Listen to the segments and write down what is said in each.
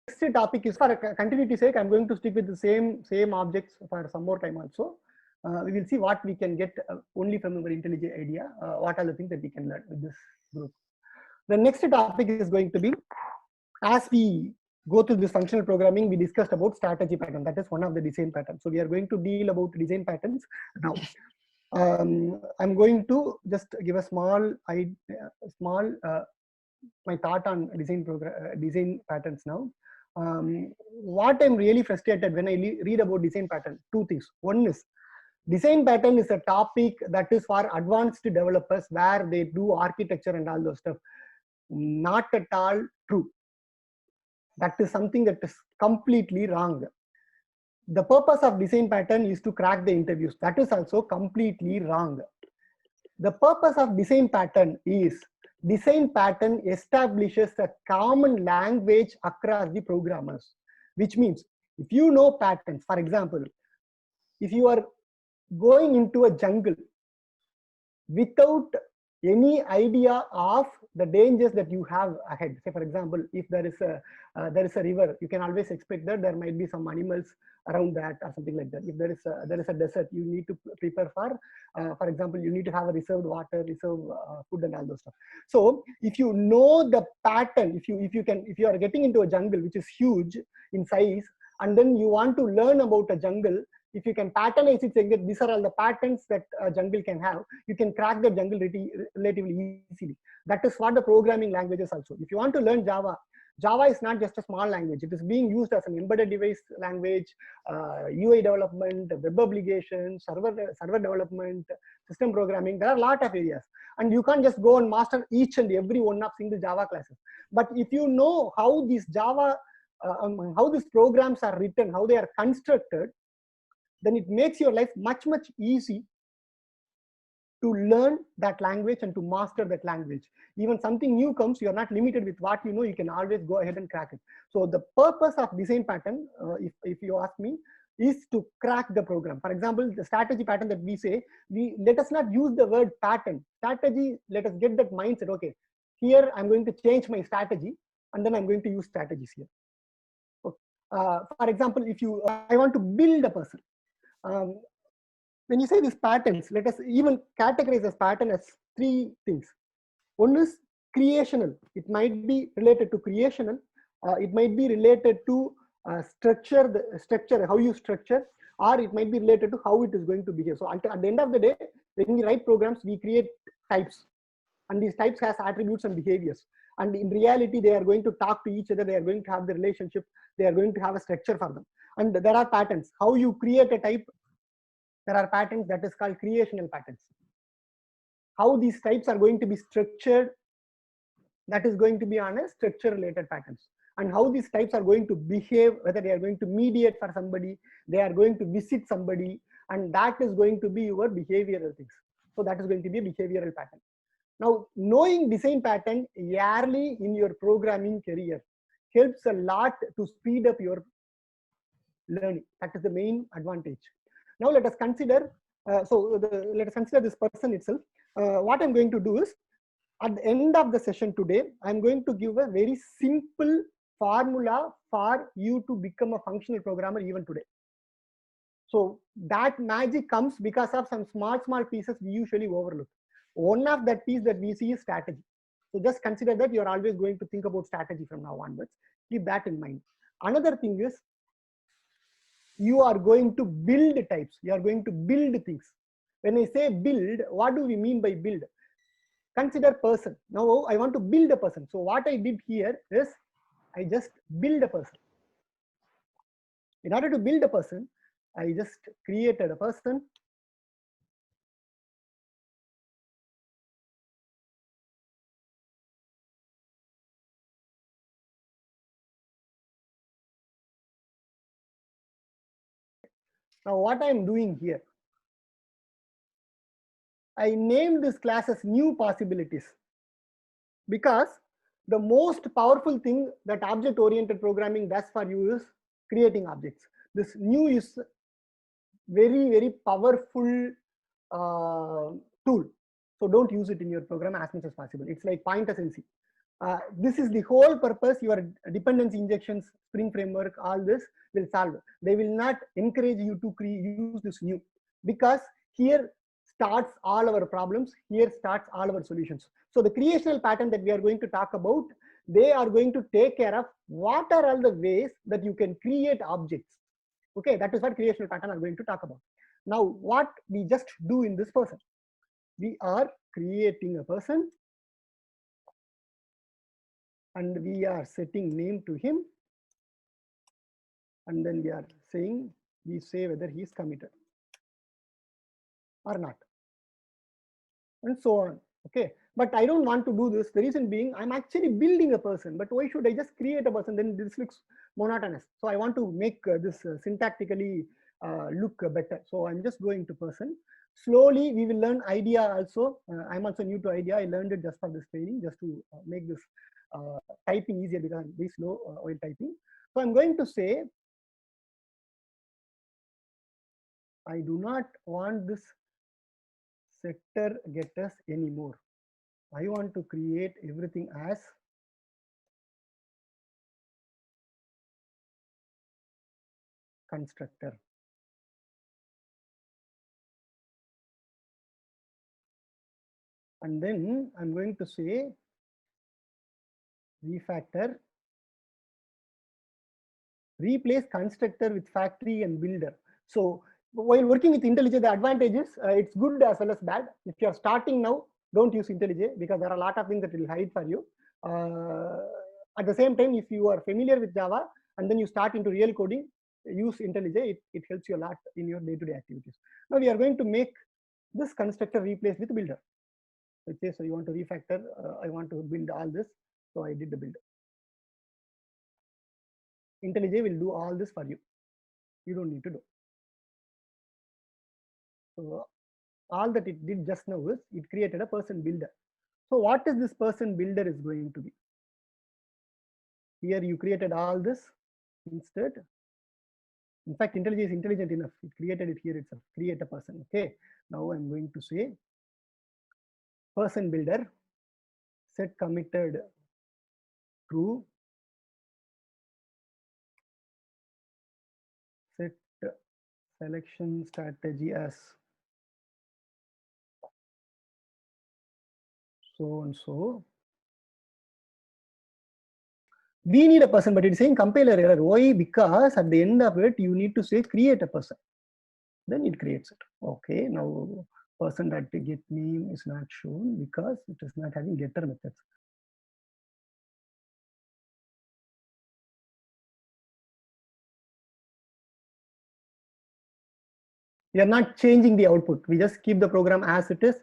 next topic is, for continuity sake, I'm going to stick with the same objects for some more time also. We will see what we can get only from our IntelliJ IDEA, what are the things that we can learn with this group. The next topic is going to be, as we go through this functional programming, we discussed about strategy pattern. That is one of the design patterns. So we are going to deal about design patterns now. I'm going to just give a small my thought on design patterns now. What I'm really frustrated when I read about design pattern, two things. One is, design pattern is a topic that is for advanced developers where they do architecture and all those stuff. Not at all true. That is something that is completely wrong. The purpose of design pattern is to crack the interviews. That is also completely wrong. The purpose of design pattern is, design pattern establishes a common language across the programmers, which means if you know patterns, for example, if you are going into a jungle without any idea of the dangers that you have ahead, say for example, if there is a river, you can always expect that there might be some animals around that or something like that. If there is a desert, you need to prepare for example, you need to have a reserved water, reserved food and all those stuff. So if you know the pattern, if you are getting into a jungle which is huge in size, and then you want to learn about a jungle, if you can patternize it, saying that these are all the patterns that a jungle can have, you can crack the jungle relatively easily. That is what the programming languages also. If you want to learn Java, Java is not just a small language. It is being used as an embedded device language, UI development, web applications, server development, system programming. There are a lot of areas. And you can't just go and master each and every one of single Java classes. But if you know how these how these programs are written, how they are constructed, then it makes your life much easy to learn that language and to master that language. Even something new comes, you're not limited with what you know, you can always go ahead and crack it. So the purpose of design pattern, if you ask me, is to crack the program. For example, the strategy pattern that we say, let us not use the word pattern. Strategy, let us get that mindset, okay, here I'm going to change my strategy and then I'm going to use strategies here. For example, if I want to build a person, when you say these patterns, let us even categorize this pattern as three things. One is creational. It might be related to creational. It might be related to structure, how you structure, or it might be related to how it is going to behave. So at the end of the day, when we write programs, we create types, and these types has attributes and behaviors. And in reality, they are going to talk to each other. They are going to have the relationship. They are going to have a structure for them. And there are patterns. How you create a type, there are patterns that is called creational patterns. How these types are going to be structured, that is going to be on a structure related patterns. And how these types are going to behave, whether they are going to mediate for somebody, they are going to visit somebody, and that is going to be your behavioral things. So that is going to be a behavioral pattern. Now, knowing design pattern early in your programming career helps a lot to speed up your learning. That is the main advantage. Now let us consider, let us consider this person itself. What I'm going to do is, at the end of the session today, I'm going to give a very simple formula for you to become a functional programmer even today. So that magic comes because of some small pieces we usually overlook. One of that piece that we see is strategy. So just consider that you're always going to think about strategy from now onwards. Keep that in mind. Another thing is, you are going to build types. You are going to build things. When I say build, what do we mean by build? Consider person. Now I want to build a person. So what I did here is, I just build a person. In order to build a person, I just created a person. Now what I am doing here, I named this class as new possibilities, because the most powerful thing that object oriented programming does for you is creating objects. This new is very powerful tool. So don't use it in your program as much as possible. It's like pointers in C. This is the whole purpose. Your dependency injections, Spring Framework, all this will solve. They will not encourage you to use this new, because here starts all our problems. Here starts all our solutions. So the creational pattern that we are going to talk about, they are going to take care of what are all the ways that you can create objects. Okay, that is what creational pattern are going to talk about. Now, what we just do in this person, we are creating a person and we are setting name to him, and then we are saying, we say whether he is committed or not, and so on. Okay, but I don't want to do this. The reason being, I'm actually building a person, but why should I just create a person? Then this looks monotonous. So I want to make this syntactically look better. So I'm just going to person. Slowly we will learn idea also. I'm also new to idea. I learned it just for this training, just to make this typing easier, because I'm very slow while typing. So I'm going to say, I do not want this setter getters anymore. I want to create everything as constructor. And then I'm going to say refactor, replace constructor with factory and builder. So while working with IntelliJ, the advantages, it's good as well as bad. If you're starting now, don't use IntelliJ, because there are a lot of things that will hide for you. At the same time, if you are familiar with Java and then you start into real coding, use IntelliJ. It helps you a lot in your day-to-day activities. Now we are going to make this constructor replace with builder. Let's say, so you want to refactor, I want to build all this, so I did the build. IntelliJ will do all this for you. You don't need to do. So all that it did just now is it created a person builder. So what is this person builder is going to be? Here you created all this instead. In fact, IntelliJ is intelligent enough. It created it here itself. Create a person. Okay. Now I'm going to say person builder, set committed true, set selection strategy as so and so. We need a person, but it's saying compiler error. Why? Because at the end of it, you need to say create a person. Then it creates it. Okay, now person that get name is not shown because it is not having getter methods. We are not changing the output. We just keep the program as it is.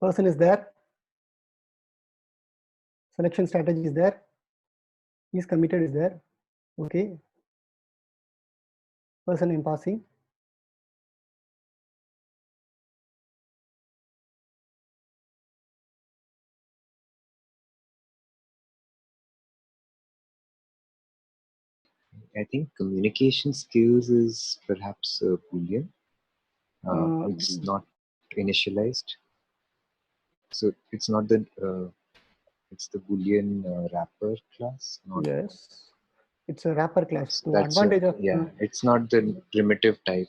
Person is there. Selection strategy is there. Is committed is there. Okay. Person in passing. I think communication skills is perhaps a Boolean. It's not initialized, so it's not the it's the Boolean wrapper class. Not yes, it's a wrapper class. So advantage of it's not the primitive type.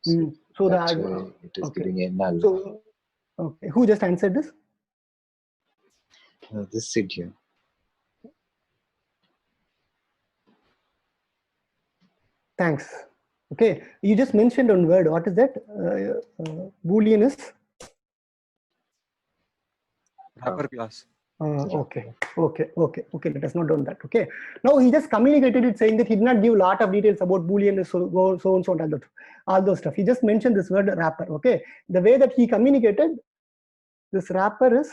So, so that's why it is giving a null. So okay, who just answered this? This Sid here. Thanks. Okay, you just mentioned on Word. What is that? Boolean is wrapper class. Okay. Let us not done that. Okay. Now he just communicated it, saying that he did not give a lot of details about Boolean, so and so and all those stuff. He just mentioned this word wrapper. Okay. The way that he communicated, this wrapper is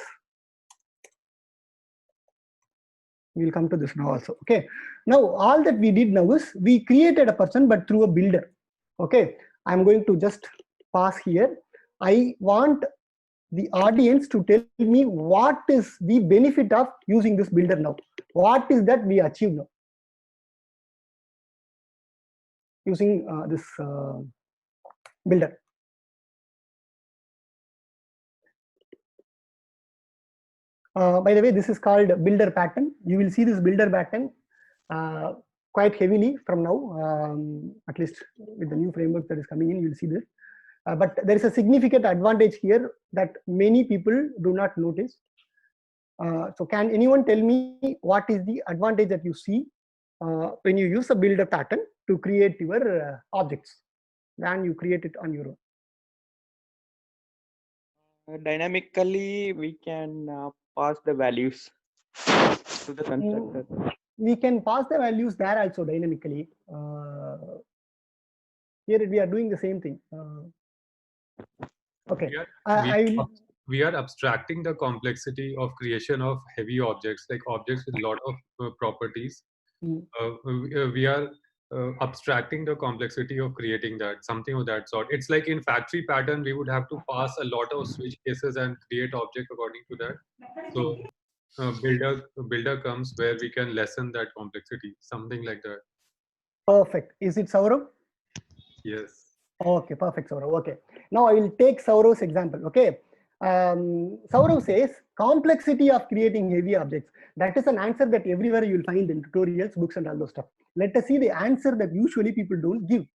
We'll come to this now also. Okay. Now all that we did now is we created a person, but through a builder. Okay. I'm going to just pass here. I want the audience to tell me what is the benefit of using this builder now. What is that we achieve now using this builder? By the way, this is called builder pattern. You will see this builder pattern quite heavily from now, at least with the new framework that is coming in, you will see this. But there is a significant advantage here that many people do not notice. So can anyone tell me what is the advantage that you see when you use a builder pattern to create your objects than you create it on your own? Dynamically, we can pass the values to the constructor. We can pass the values there also dynamically. Here we are doing the same thing. Okay. We are abstracting the complexity of creation of heavy objects, like objects with a lot of properties. We are abstracting the complexity of creating that, something of that sort. It's like in factory pattern, we would have to pass a lot of switch cases and create object according to that. So builder comes where we can lessen that complexity, something like that. Perfect. Is it Saurav? Yes. Okay, perfect, Saurav. Okay. Now I will take Saurav's example. Okay. Saurav says complexity of creating heavy objects. That is an answer that everywhere you will find in tutorials, books, and all those stuff. Let us see the answer that usually people don't give.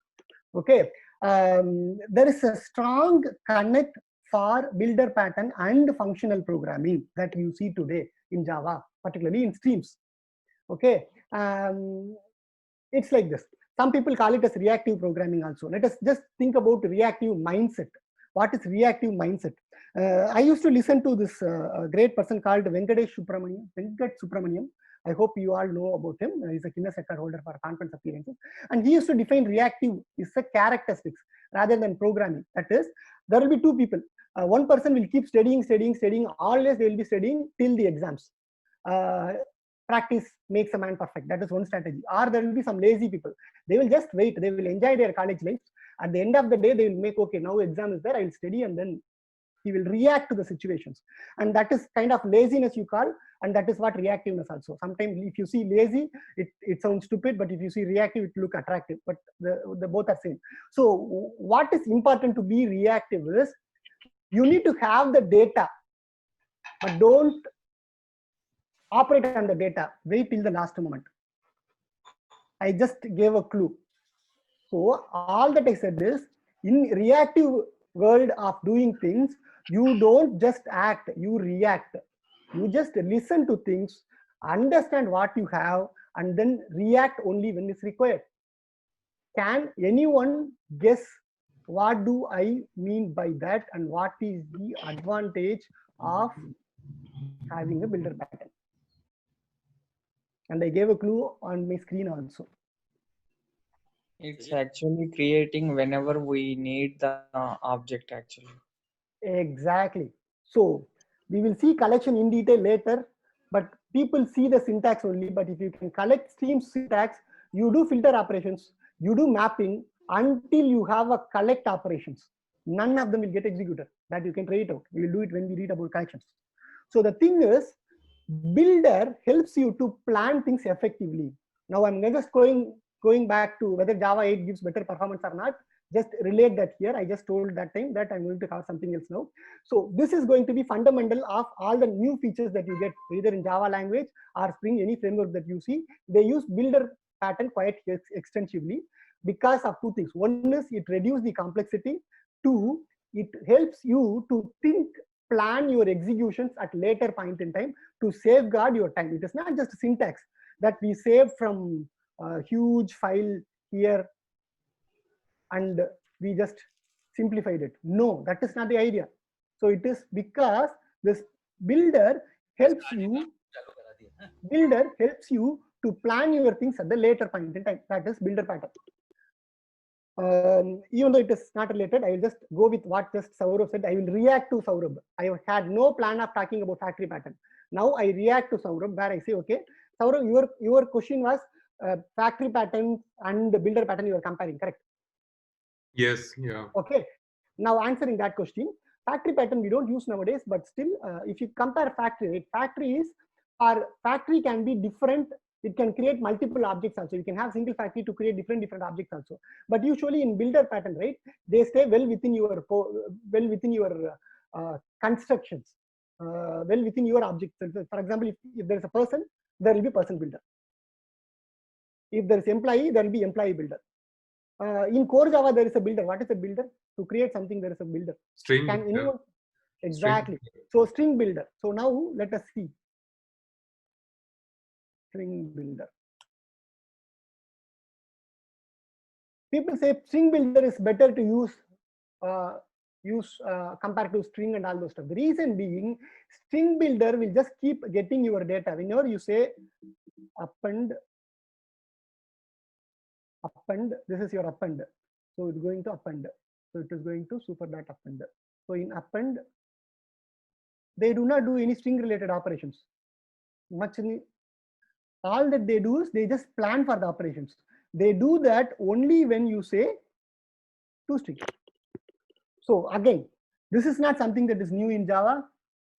Okay. There is a strong connect for builder pattern and functional programming that you see today in Java, particularly in streams. Okay. It's like this. Some people call it as reactive programming also. Let us just think about reactive mindset. What is reactive mindset? I used to listen to this great person called Venkat Subramaniam. I hope you all know about him. He's a Guinness record holder for conference appearances. And he used to define reactive is a characteristics rather than programming. That is, there will be two people. One person will keep studying. Always they will be studying till the exams. Practice makes a man perfect. That is one strategy. Or there will be some lazy people. They will just wait. They will enjoy their college life. At the end of the day, they will make, okay, now exam is there, I will study, and then he will react to the situations. And that is kind of laziness you call, and that is what reactiveness also. Sometimes if you see lazy, it sounds stupid, but if you see reactive, it look attractive, but the both are same. So what is important to be reactive is, you need to have the data, but don't operate on the data. Wait till the last moment. I just gave a clue. So all that I said is, in reactive world of doing things, you don't just act, you react. You just listen to things, understand what you have, and then react only when it's required. Can anyone guess what do I mean by that, and what is the advantage of having a builder pattern? And I gave a clue on my screen also. It's actually creating whenever we need the object actually. Exactly. So we will see collection in detail later, but people see the syntax only. But if you can collect stream syntax, you do filter operations, you do mapping until you have a collect operations. None of them will get executed. That you can try it out. We will do it when we read about collections. So the thing is, builder helps you to plan things effectively. Now I'm just going back to whether Java 8 gives better performance or not. Just relate that here. I just told that time that I'm going to cover something else now. So this is going to be fundamental of all the new features that you get either in Java language or Spring, any framework that you see. They use builder pattern quite extensively because of two things. One is it reduces the complexity. Two, it helps you to plan your executions at later point in time to safeguard your time. It is not just syntax that we save from a huge file here and we just simplified it. No, that is not the idea. So it is because this builder helps you to plan your things at the later point in time. That is builder pattern. Even though it is not related, I will just go with what just Saurav said. I will react to Saurav. I had no plan of talking about factory pattern. Now I react to Saurav where I say, okay, Saurav, your question was factory pattern and the builder pattern you are comparing, correct? Yes, yeah. Okay. Now answering that question, factory pattern we don't use nowadays, but still, if you compare factory, right? Factory can be different. It can create multiple objects also. You can have single factory to create different objects also. But usually in builder pattern, right, they stay well within your constructions, well within your objects. For example, if there is a person, there will be person builder. If there is employee, there will be employee builder. In core Java, there is a builder. What is a builder? To create something, there is a builder. String. Can anyone? Exactly. String. So string builder. So now let us see. String builder. People say string builder is better to use compared to string and all those stuff. The reason being, string builder will just keep getting your data. Whenever you say append, this is your append. So it's going to append. So it is going to super dot append. So in append, they do not do any string related operations. All that they do is they just plan for the operations. They do that only when you say toString. So again, this is not something that is new in Java.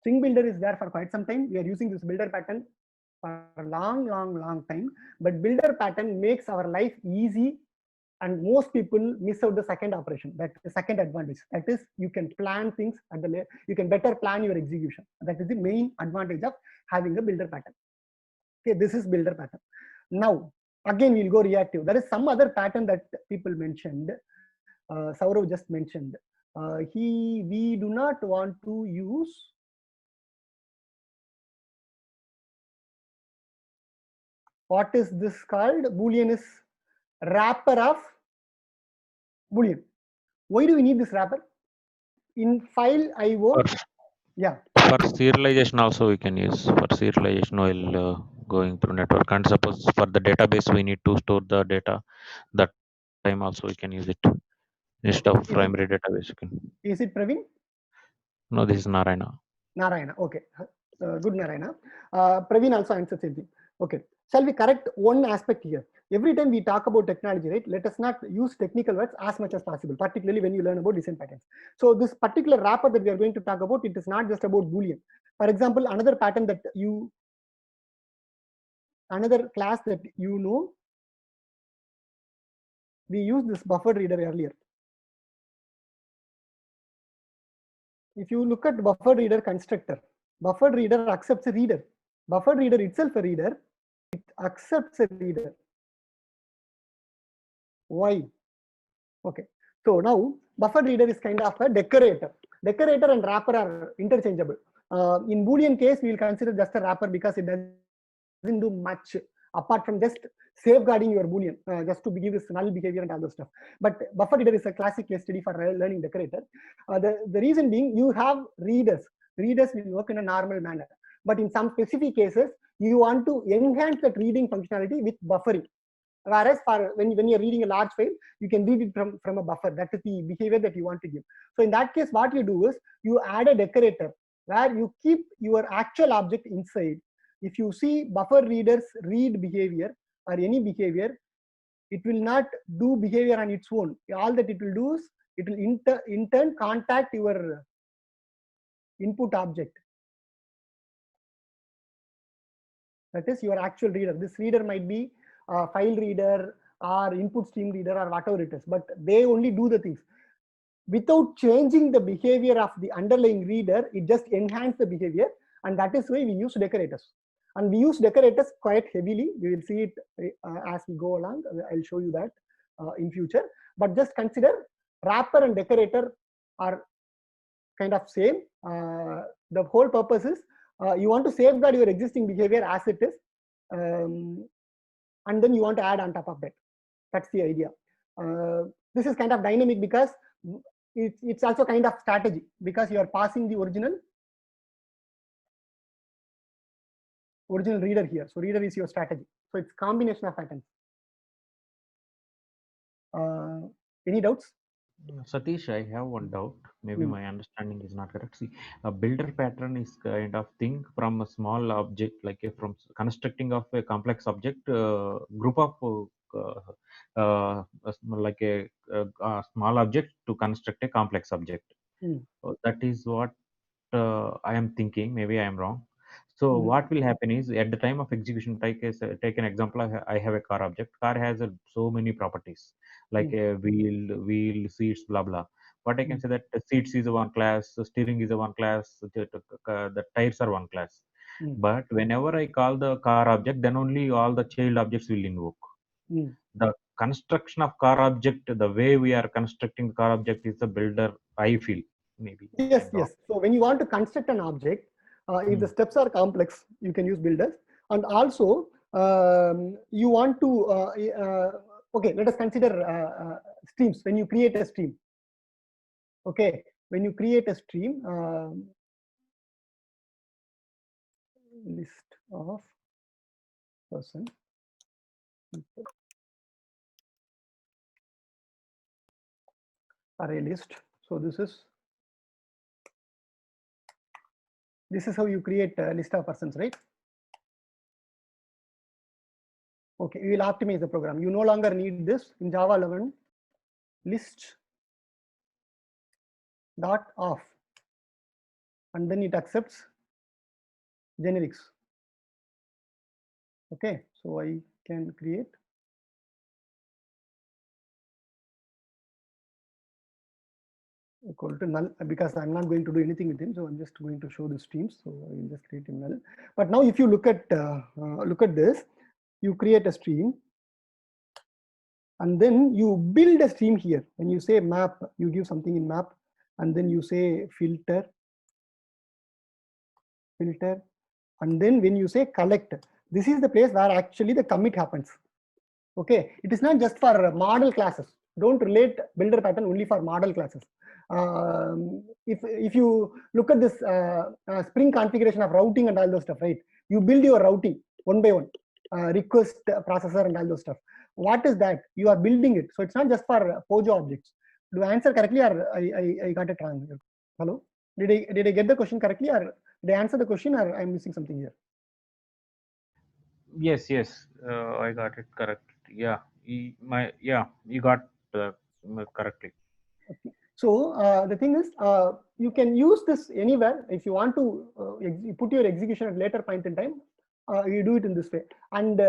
String builder is there for quite some time. We are using this builder pattern for a long time. But builder pattern makes our life easy, and most people miss out the second operation. That the second advantage. That is, you can plan things at the you can better plan your execution. That is the main advantage of having a builder pattern. Okay, this is builder pattern. Now again, we'll go reactive. There is some other pattern that people mentioned. Saurav just mentioned. We do not want to use what is this called? Boolean is wrapper of Boolean. Why do we need this wrapper? In file IO, yeah. For serialization also we can use for serialization while going through network. And suppose for the database we need to store the data, that time also we can use it instead of primary database. Is it Praveen? No, this is Narayana. Narayana, okay. Good Narayana. Praveen also answered same thing. Okay. Shall we correct one aspect here? Every time we talk about technology, right, let us not use technical words as much as possible, particularly when you learn about design patterns. So this particular wrapper that we are going to talk about, it is not just about Boolean. For example, another pattern that another class that you know, we used this buffered reader earlier. If you look at buffered reader constructor, buffered reader accepts a reader. Buffered reader itself a reader, it accepts a reader. Why? Okay. So now buffered reader is kind of a decorator. Decorator and wrapper are interchangeable. In Boolean case, we will consider just a wrapper because it doesn't do much apart from just safeguarding your Boolean, just to give this null behavior and other stuff. But buffer reader is a classic case study for learning decorator. The reason being, you have readers. Readers will work in a normal manner. But in some specific cases, you want to enhance that reading functionality with buffering. Whereas for when you're reading a large file, you can read it from a buffer. That is the behavior that you want to give. So in that case, what you do is you add a decorator where you keep your actual object inside. If you see buffer readers read behavior or any behavior, it will not do behavior on its own. All that it will do is it will in turn contact your input object. That is your actual reader. This reader might be a file reader or input stream reader or whatever it is, but they only do the things. Without changing the behavior of the underlying reader, it just enhances the behavior, and that is why we use decorators. And we use decorators quite heavily. We will see it as we go along. I'll show you that in future. But just consider wrapper and decorator are kind of same. The whole purpose is you want to safeguard your existing behavior as it is, and then you want to add on top of that. That's the idea. This is kind of dynamic because it's also kind of strategy, because you are passing the original reader here. So reader is your strategy. So it's combination of patterns. Any doubts? Satish, I have one doubt. Maybe my understanding is not correct. See, a builder pattern is kind of thing from a small object, like from constructing of a complex object, group of like a small object to construct a complex object. Mm. So that is what I am thinking. Maybe I am wrong. So what will happen is at the time of execution, take an example. I have a car object. Car has so many properties like a wheel, seats, blah blah. But I can say that the seats is a one class, the steering is a one class, the tires are one class. But whenever I call the car object, then only all the child objects will invoke. The construction of car object, the way we are constructing the car object is the builder, I feel. Maybe. Yes, yes. So when you want to construct an object, if the steps are complex, you can use builders. And also, you want to, okay, let us consider streams. When you create a stream, okay, when you create a stream, list of person, array list. So this is how you create a list of persons, right? Okay, you will optimize the program. You no longer need this in Java 11 list dot off, and then it accepts generics. Okay, so I can create equal to null, because I'm not going to do anything with him, so I'm just going to show the streams. So I will just create him null. But now if you look at this, you create a stream and then you build a stream here. When you say map, you give something in map, and then you say filter, and then when you say collect, this is the place where actually the commit happens. Okay, it is not just for model classes. Don't relate builder pattern only for model classes. If you look at this Spring configuration of routing and all those stuff, right? You build your routing one by one, request processor and all those stuff. What is that? You are building it. So it's not just for POJO objects. Do I answer correctly, or I got it wrong? Hello? Did I get the question correctly, or did I answer the question, or I'm missing something here? Yes, I got it correct. Yeah, you got correctly. Okay. So the thing is, you can use this anywhere. If you want to put your execution at later point in time, you do it in this way. And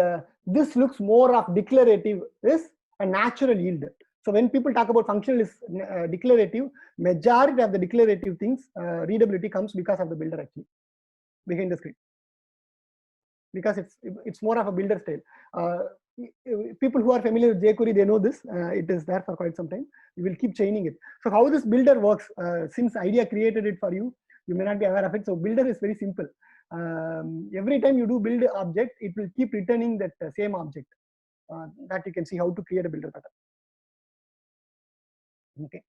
this looks more of declarative, is a natural yield. So when people talk about functional is declarative, majority of the declarative things, readability comes because of the builder actually behind the screen, because it's more of a builder style. People who are familiar with jQuery, they know this. It is there for quite some time. You will keep chaining it. So how this builder works, since IDEA created it for you, you may not be aware of it. So builder is very simple. Every time you do build object, it will keep returning that same object. That you can see how to create a builder pattern. Okay.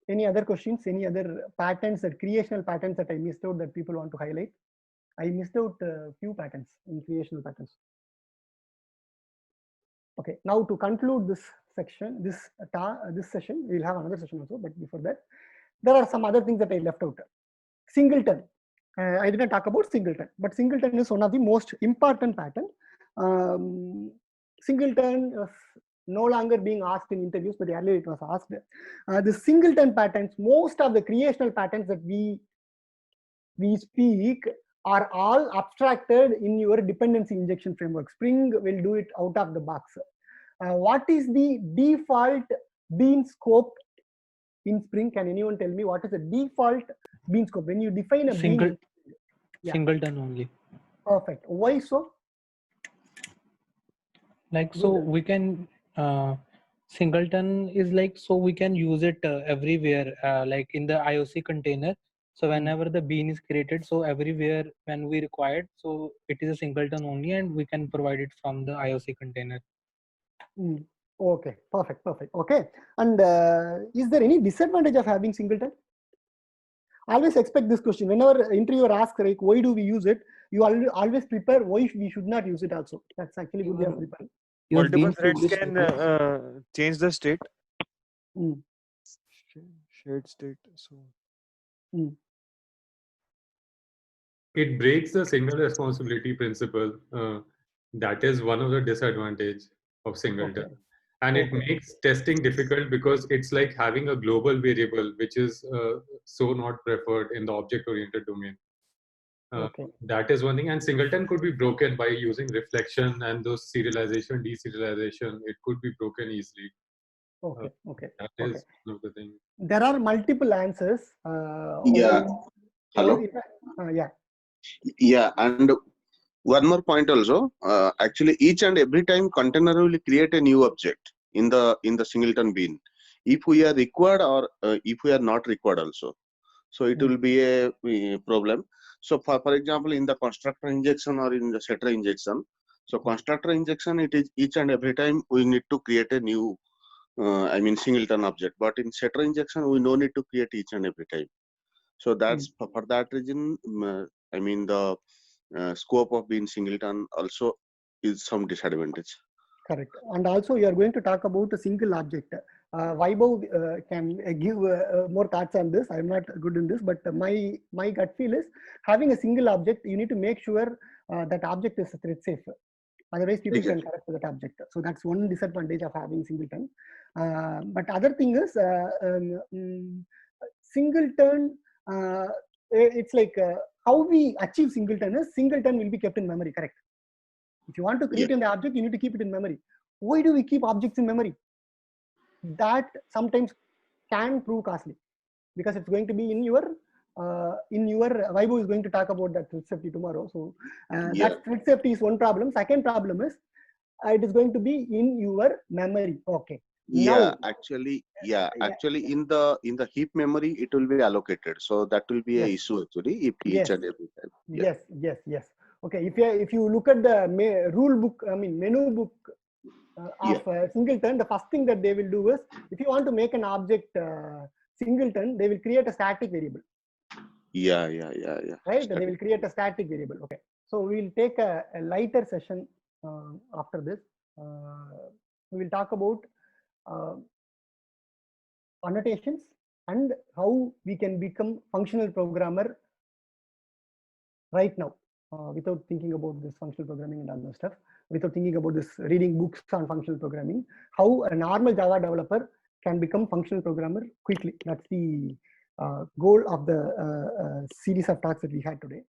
Any other questions? Any other patterns, that creational patterns that I missed out that people want to highlight? I missed out a few patterns in creational patterns. Okay, now to conclude this section, this session, we will have another session also, but before that, there are some other things that I left out. Singleton. I didn't talk about singleton, but singleton is one of the most important pattern. Singleton is no longer being asked in interviews, but earlier it was asked. The singleton patterns, most of the creational patterns that we speak are all abstracted in your dependency injection framework. Spring will do it out of the box. What is the default bean scope in Spring? Can anyone tell me what is the default bean scope? When you define a bean, singleton only. Perfect. Why so? Like, so we can singleton is like, so we can use it everywhere, like in the IOC container. So whenever the bean is created, so everywhere when we require it, so it is a singleton only, and we can provide it from the IOC container. Okay, perfect. Okay, and is there any disadvantage of having singleton? Always expect this question. Whenever interviewer asks, like, why do we use it? You always prepare why we should not use it also. That's actually good way of preparing. Multiple threads can change the state. shared state. So It breaks the single responsibility principle. That is one of the disadvantage of singleton. Okay. And it Okay. makes testing difficult because it's like having a global variable, which is so not preferred in the object-oriented domain. Okay. That is one thing. And singleton could be broken by using reflection and those serialization, deserialization. It could be broken easily. Okay. Okay. That Okay. is one of the things. There are multiple answers. Yeah. Hello. Yeah. Yeah, and one more point also. Actually, each and every time container will create a new object in the singleton bean, if we are required or if we are not required also. So it will be a problem. So for example, in the constructor injection or in the setter injection, so constructor injection, it is each and every time we need to create a new singleton object. But in setter injection, we no need to create each and every time. So that's for that reason. The scope of being singleton also is some disadvantage. Correct. And also, you are going to talk about a single object. Vaibhav can give more thoughts on this. I'm not good in this, but my gut feel is having a single object, you need to make sure that object is thread safe. Otherwise, people can correct that object. So that's one disadvantage of having singleton. But other thing is singleton. It's like how we achieve singleton is singleton will be kept in memory. Correct. If you want to create an object, you need to keep it in memory. Why do we keep objects in memory? That sometimes can prove costly because it's going to be in your Vaibhav is going to talk about that thread safety tomorrow. So that thread safety is one problem. Second problem is it is going to be in your memory. Okay. Actually in the heap memory it will be allocated, so that will be a issue actually if each and every time. Yes. Okay, if you look at the rule book, menu book of singleton, the first thing that they will do is, if you want to make an object singleton, they will create a static variable. Right? They will create a static variable. Okay. So we will take a lighter session after this. We will talk about annotations and how we can become functional programmer right now. Without thinking about this functional programming and other stuff, without thinking about this reading books on functional programming, how a normal Java developer can become functional programmer quickly. That's the goal of the series of talks that we had today.